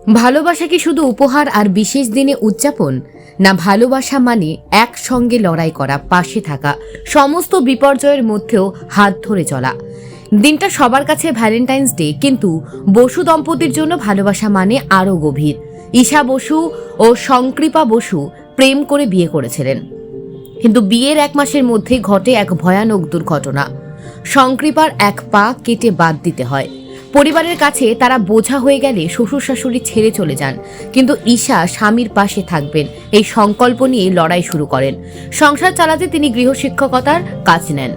ভালোবাসা কি শুধু উপহার আর বিশেষ দিনে উদযাপন, না ভালোবাসা মানে একসঙ্গে লড়াই করা, পাশে থাকা, সমস্ত বিপর্যয়ের মধ্যেও হাত ধরে চলা। দিনটা সবার কাছে ভ্যালেন্টাইন্স ডে, কিন্তু বসু দম্পতির জন্য ভালোবাসা মানে আরও গভীর। ঈশা বসু ও সংকৃপা বসু প্রেম করে বিয়ে করেছিলেন, কিন্তু বিয়ের 1 মাসের মধ্যেই ঘটে এক ভয়ানক দুর্ঘটনা। সংকৃপার এক পা কেটে বাদ দিতে হয়। পরিবারের কাছে তারা বোঝা হয়ে গেলে শ্বশুর শাশুড়ি ছেড়ে চলে যান, কিন্তু ঈশা স্বামীর পাশে থাকবেন এই সংকল্প নিয়ে লড়াই শুরু করেন। সংসার চালাতে তিনি গৃহশিক্ষকতার কাজ নেন।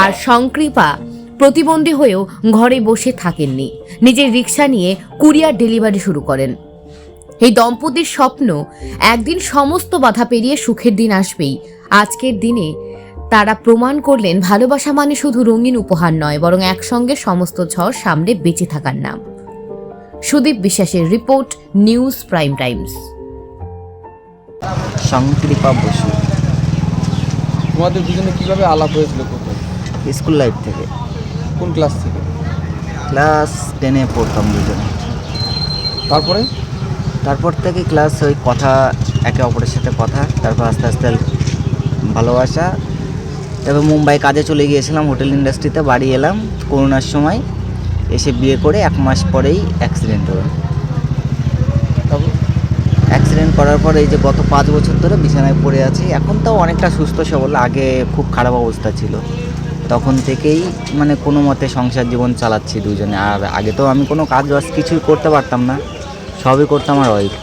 আর সংকৃপা প্রতিবন্ধী হয়েও ঘরে বসে থাকেননি, নিজের রিক্সা নিয়ে কুরিয়ার ডেলিভারি শুরু করেন। এই দম্পতির স্বপ্ন একদিন সমস্ত বাধা পেরিয়ে সুখের দিন আসবেই। আজকের দিনে তারা প্রমাণ করলেন ভালোবাসা মানে শুধু রঙিন উপহার নয়, বরং একসঙ্গে সমস্ত ঝড় সামলে বেঁচে থাকার নাম। সুদীপ বিশ্বাসের report, news prime times. Sankripa Basu. তোমাদের দুজনে কিভাবে আলাপ হয়েছিল? কোথায়? স্কুল লাইফ থেকে। কোন ক্লাস থেকে? ক্লাস 10-এ পড়তাম দুজনে। তারপর থেকে ক্লাস ওই কথা, একে অপরের সাথে কথা, তারপর আস্তে আস্তে ভালোবাসা। তারপর মুম্বাই কাজে চলে গিয়েছিলাম, হোটেল ইন্ডাস্ট্রিতে। বাড়ি এলাম করোনার সময়, এসে বিয়ে করে 1 মাস পরেই অ্যাক্সিডেন্ট হলো। অ্যাক্সিডেন্ট করার পর এই যে গত 5 বছর ধরে বিছানায় পড়ে আছি। এখন তো অনেকটা সুস্থ সবল, আগে খুব খারাপ অবস্থা ছিল। তখন থেকেই মানে কোনো মতে সংসার জীবন চালাচ্ছি দুজনে। আর আগে তো আমি কোনো কাজ বাজ কিছুই করতে পারতাম না, সবই করতাম আমার ওয়াইফ।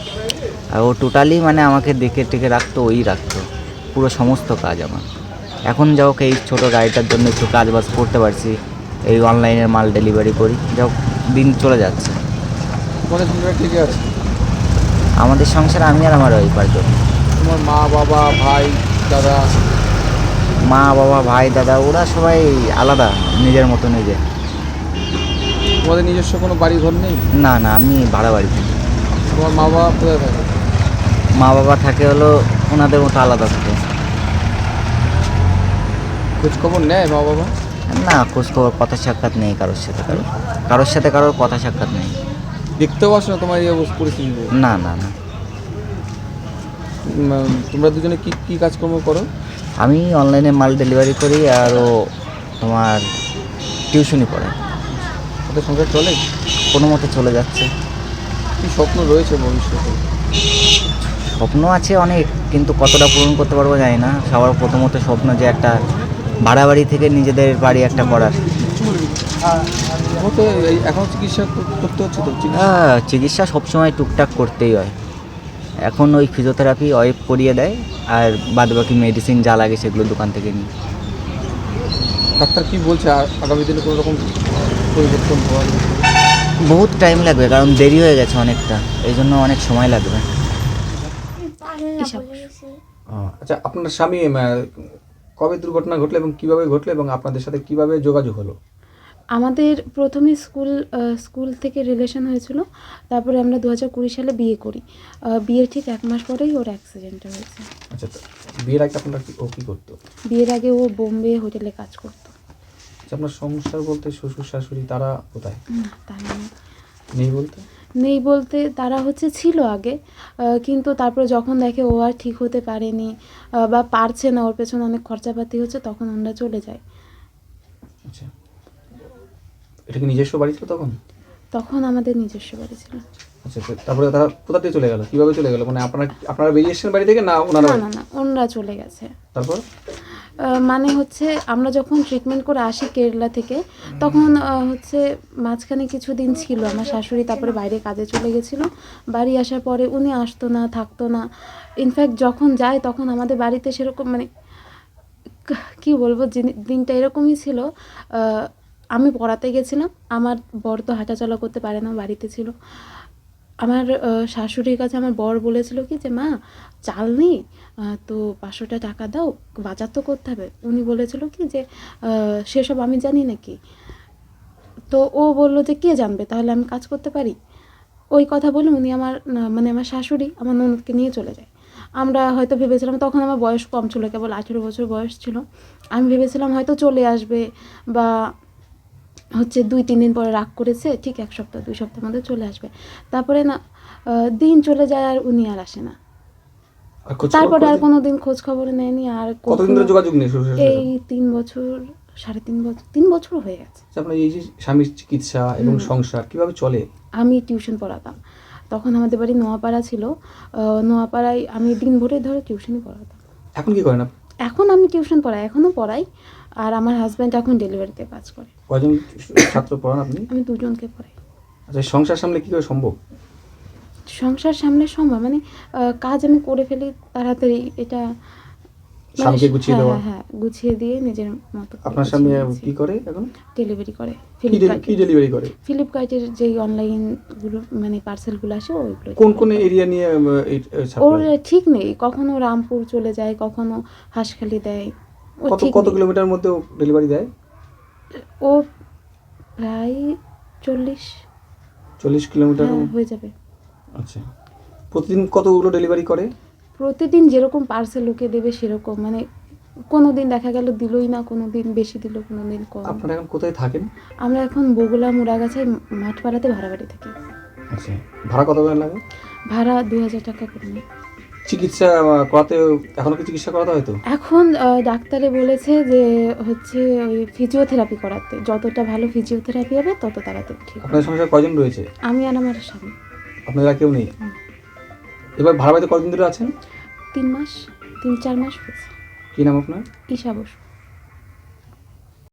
আর ও টোটালি মানে আমাকে দেখে টেকে রাখতো, ওই রাখতো পুরো সমস্ত কাজ আমার। এখন যাই হোক, এই ছোটো গাড়িটার জন্য একটু কাজ বাজ করতে পারছি, এই অনলাইনের মাল ডেলিভারি করি, যাই হোক দিন চলে যাচ্ছে। তোমাদের সংসার ঠিক আছে? আমাদের সংসার আমি আর আমার ওয়াইফ। আর তোমার মা বাবা ভাই দাদা? মা বাবা ভাই দাদা ওরা সবাই আলাদা, নিজের মতো নিজে। তোমাদের নিজস্ব কোনো বাড়ি ঘর নেই? না না, আমি ভাড়া বাড়ি থাকি। তোমার মা বাবা কোথায় থাকে? মা বাবা থাকে হলো ওনাদের মতো আলাদা থাকে। খোঁজ খবর নেয় মা বাবা? না, খোঁজখবর, কথা সাক্ষাৎ নেই কারোর সাথে কারোর কথা সাক্ষাৎ নেই। দেখতেও আসে না তোমার এই অবস্থা পরিস্থিতিতে? না না না। তোমরা দুজনে কি কি কাজকর্ম করো? আমি অনলাইনে মাল ডেলিভারি করি, আর ও তোমার টিউশনি পড়ায়। ওদের সংসার চলে? কোনো মতে চলে যাচ্ছে। কি স্বপ্ন রয়েছে ভবিষ্যতে? স্বপ্ন আছে অনেক, কিন্তু কতটা পূরণ করতে পারবো জানি না। সবার প্রথমত স্বপ্ন যে একটা ভাড়া বাড়ি থেকে নিজেদের বাড়ি একটা করার। তো এখন চিকিৎসা করতে হচ্ছে তো? চিকিৎসা সবসময় টুকটাক করতেই হয়। এখন ওই ফিজিওথেরাপি ওয়াইফ করিয়ে দেয়, আর বাদবাকি মেডিসিন যা লাগে সেগুলো দোকান থেকে নিই। ডাক্তার কি বলছে আগামী দিনে কোনো রকম পরিবর্তন হওয়ার? বহুত টাইম লাগবে, কারণ দেরি হয়ে গেছে অনেকটা, এই জন্য অনেক সময় লাগবে। আচ্ছা, আপনার স্বামী কবে দুর্ঘটনা ঘটলো এবং কিভাবে ঘটলো এবং আপনাদের সাথে কিভাবে যোগাযোগ হলো? আমাদের প্রথমে স্কুল থেকে রিলেশন হয়েছিল, তারপরে আমরা 2020 সালে বিয়ে করি। বিয়ের ঠিক 1 মাস পরেই ওর অ্যাক্সিডেন্ট হয়েছে। আচ্ছা, বিয়ের আগে আপনার ও কী করতো? বিয়ের আগে ও বোম্বে হোটেলে কাজ করতো। আচ্ছা, আপনার সংসার বলতে শ্বশুর শাশুড়ি তারা কোথায়? না, তারা নেই বলতে তারা ছিল আগে, কিন্তু তারপরে যখন দেখে ও আর ঠিক হতে পারেনি বা পারছে না, ওর পেছনে অনেক খরচাপাতি হচ্ছে, তখন আমরা চলে যাই। আচ্ছা, এটা কি নিজস্ব বাড়ি ছিল তখন আমাদের নিজস্ব বাড়ি ছিল। আচ্ছা, তারপরে তারা কোথা থেকে চলে গেল? কিভাবে চলে গেল? মানে আপনারা বেরিয়ে এসেছেন বাড়ি থেকে, না ওনারা? না, ওনারা চলে গেছে। তারপর মানে আমরা যখন ট্রিটমেন্ট করে আসি কেরালা থেকে, তখন মাঝখানে কিছুদিন ছিল আমার শাশুড়ি, তারপরে বাইরে কাজে চলে গেছিলো। বাড়ি আসার পরে উনি আসতো না, থাকতো না। ইনফ্যাক্ট যখন যায় তখন আমাদের বাড়িতে সেরকম মানে কী বলবো, দিনটা এরকমই ছিল। আমি পড়াতে গেছিলাম, আমার বর তো হাঁটাচলা করতে পারে না, বাড়িতে ছিল। আমার শাশুড়ির কাছে আমার বর বলেছিল কি যে, মা চাল নেই তো 500 টাকা দাও, বাজার তো করতে হবে। উনি বলেছিল কি যে, সেসব আমি জানি নাকি। তো ও বলল যে, কে জানবে, তাহলে আমি কাজ করতে পারি। ওই কথা বলে উনি আমার শাশুড়ি আমার ননদকে নিয়ে চলে যায়। আমরা হয়তো ভেবেছিলাম, তখন আমার বয়স কম ছিল, কেবল 18 বছর বয়স ছিল। আমি ভেবেছিলাম হয়তো চলে আসবে বা হচ্ছে 2-3 দিন পরে রাগ করেছে, ঠিক 1 সপ্তাহ 2 সপ্তাহের মধ্যে চলে আসবে। তারপরে না দিন চলে যায় আর উনি আর আসে না। আর খোঁজ খবর তারপরে আর করেছেন? কোনোদিন খোঁজ খবর নেয়নি। আর কতদিন ধরে যোগাযোগ নেই শ্বশুরের সাথে? এই 3 বছর, 3.5 বছর, 3 বছর হয়ে গেছে। আচ্ছা, আপনার এই যে স্বামীর চিকিৎসা এবং সংসার কিভাবে চলে? আমি টিউশন পড়াতাম। তখন আমাদের বাড়ি নোয়াপাড়া ছিল। নোয়াপাড়ায় আমি দিন ভরে ধরে টিউশনই পড়াতাম। এখন কি করেন আপনি? এখন আমি টিউশন পড়াই, এখনও পড়াই। আর আমার হাজব্যান্ড এখন ডেলিভারিতে কাজ করে। কয়জন ছাত্র পড়ান আপনি? আমি 2 জনকে পড়াই। আচ্ছা, এই সংসার সামলে কি করে সম্ভব? সংসার সামলে সম্ভব, মানে কাজ আমি করে ফেলি তাড়াতাড়ি, এটা মানে স্বামীকে গুছিয়ে দেওয়া? হ্যাঁ, গুছিয়ে দিয়ে নিজের মতো করে আপনার স্বামী গুছিয়ে নিয়েছি। কি করে এখন? ডেলিভারি করে কি ডেলিভারি করে? ফ্লিপকার্টের যেই অনলাইনগুলো মানে পার্সেলগুলো আসে ওইগুলো। কোন এরিয়া নিয়ে এই ওর সাপ্লাই? ঠিক নেই, কখনো রামপুর চলে যায়, কখনো হাঁসখালি দেয়। ও কত ঠিক কত নেই। কিলোমিটার মধ্যে ডেলিভারি দেয়? ও প্রায় 40 কিলোমিটার। হয়ে যাবে। আচ্ছা, প্রতিদিন কতগুলো ডেলিভারি করে? প্রতিদিন যেরকম পার্সেল লোকে দেবে সেরকম, মানে কোনো দিন দেখা গেল দিলই না, কোনো দিন বেশি দিল, কোনো দিন কম। আপনারা এখন কোথায় থাকেন? আমরা এখন বগুলা মুড়াগাছায় মাঠপাড়াতে ভাড়া বাড়ি থাকি। আচ্ছা, ভাড়া কত করে লাগে? ভাড়া 2000 টাকা করে নেয়। চিকিৎসা করাতে এখনো কি চিকিৎসা করাতে হয়তো? এখন ডাক্তারে বলেছে যে হচ্ছে ওই ফিজিওথেরাপি করাতে, যতটা ভালো ফিজিওথেরাপি হবে তত তাড়াতাড়ি ঠিক হবে। আপনার সংসারে কয়জন রয়েছে? আমি আর আমার স্বামী। আপনারা কেউ নেই? এবার ভাড়া বাড়িতে কতদিন ধরে আছেন? 3 মাস, 3-4 মাস হয়েছে। কি নাম আপনার? ঈশা বসু।